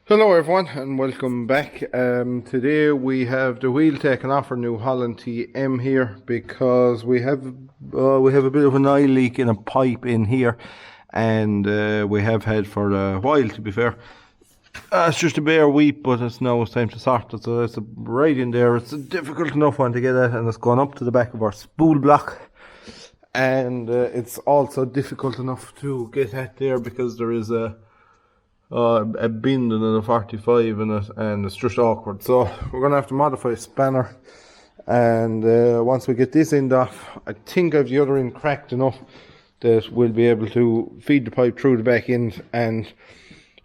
Hello everyone and welcome back. Today we have the wheel taken off our New Holland TM here because we have a bit of an oil leak in a pipe in here, and we have had for a while, to be fair. It's just a bare weep, but it's time to sort it. So it's right in there. It's a difficult enough one to get at, and it's gone up to the back of our spool block, and it's also difficult enough to get at there because there is a bend and a 45 in it, and it's just awkward. So we're gonna have to modify a spanner, and once we get this end off, I think I've the other end cracked enough that we'll be able to feed the pipe through the back end, and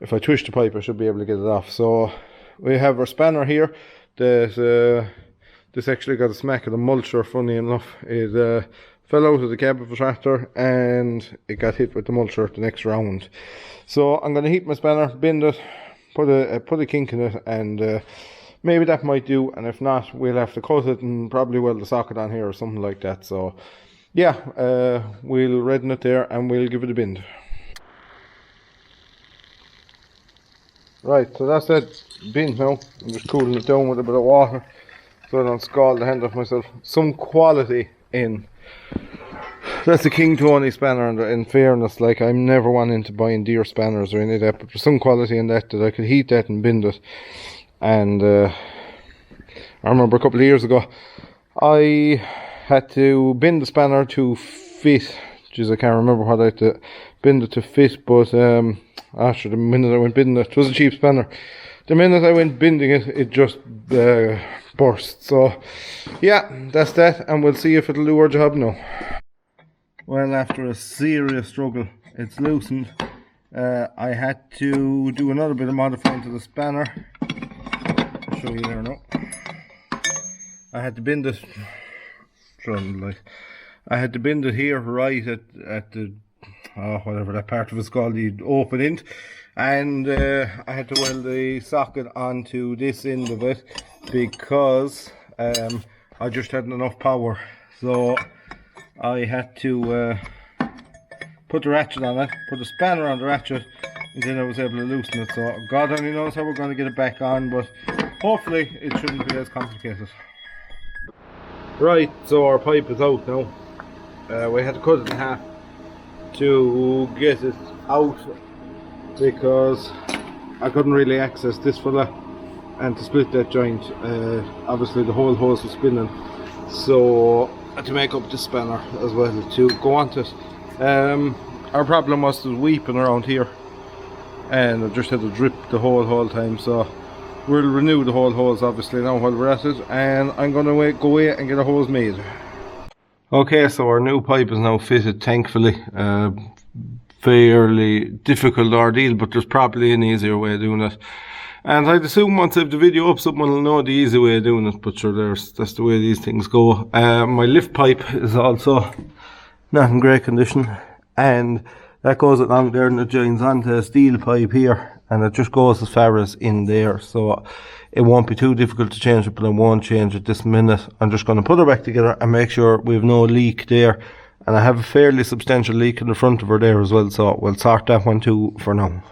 if I twist the pipe I should be able to get it off. So we have our spanner here that this actually got a smack of the mulcher. Funny enough, it fell out of the cab of a tractor and it got hit with the mulcher the next round. So I'm going to heat my spanner, bend it, put a kink in it, and maybe that might do. And if not, we'll have to cut it and probably weld the socket on here or something like that. So yeah, we'll redden it there and we'll give it a bend. Right, so that's that bend now. I'm just cooling it down with a bit of water so I don't scald the hand off myself. Some quality in. That's a King Tony spanner, and in fairness, like, I'm never one into buying deer spanners or any of that, but there's some quality in that I could heat that and bend it. And I remember a couple of years ago I had to bend the spanner to fit. Jeez, I can't remember what I had to bend it to fit, but after the minute I went bending it was a cheap spanner. The minute I went bending it, it just burst. So yeah, that's that, and we'll see if it'll do our job now. Well, after a serious struggle, it's loosened. I had to do another bit of modifying to the spanner. I'll show you there now. I had to bend it. I had to bend it here right at the whatever that part of it's called, the open end, and I had to weld the socket onto this end of it because I just hadn't enough power. So I had to put the ratchet on it, put the spanner on the ratchet, and then I was able to loosen it. So God only knows how we're going to get it back on, but hopefully it shouldn't be as complicated. Right, so our pipe is out now. We had to cut it in half to get it out because I couldn't really access this fella, and to split that joint, obviously the whole hose was spinning, so I had to make up the spanner as well to go on it. Our problem was the weeping around here, and I just had to drip the whole time, so we'll renew the whole hose obviously now while we're at it, and I'm going to go away and get a hose made. Okay, so our new pipe is now fitted, thankfully. Fairly difficult ordeal, but there's probably an easier way of doing it. And I'd assume once I have the video up, someone will know the easy way of doing it, but sure, that's the way these things go. My lift pipe is also not in great condition, and that goes along there and it joins onto a steel pipe here, and it just goes as far as in there, so it won't be too difficult to change it, but I won't change it this minute. I'm just going to put her back together and make sure we have no leak there, and I have a fairly substantial leak in the front of her there as well, so we'll sort that one too for now.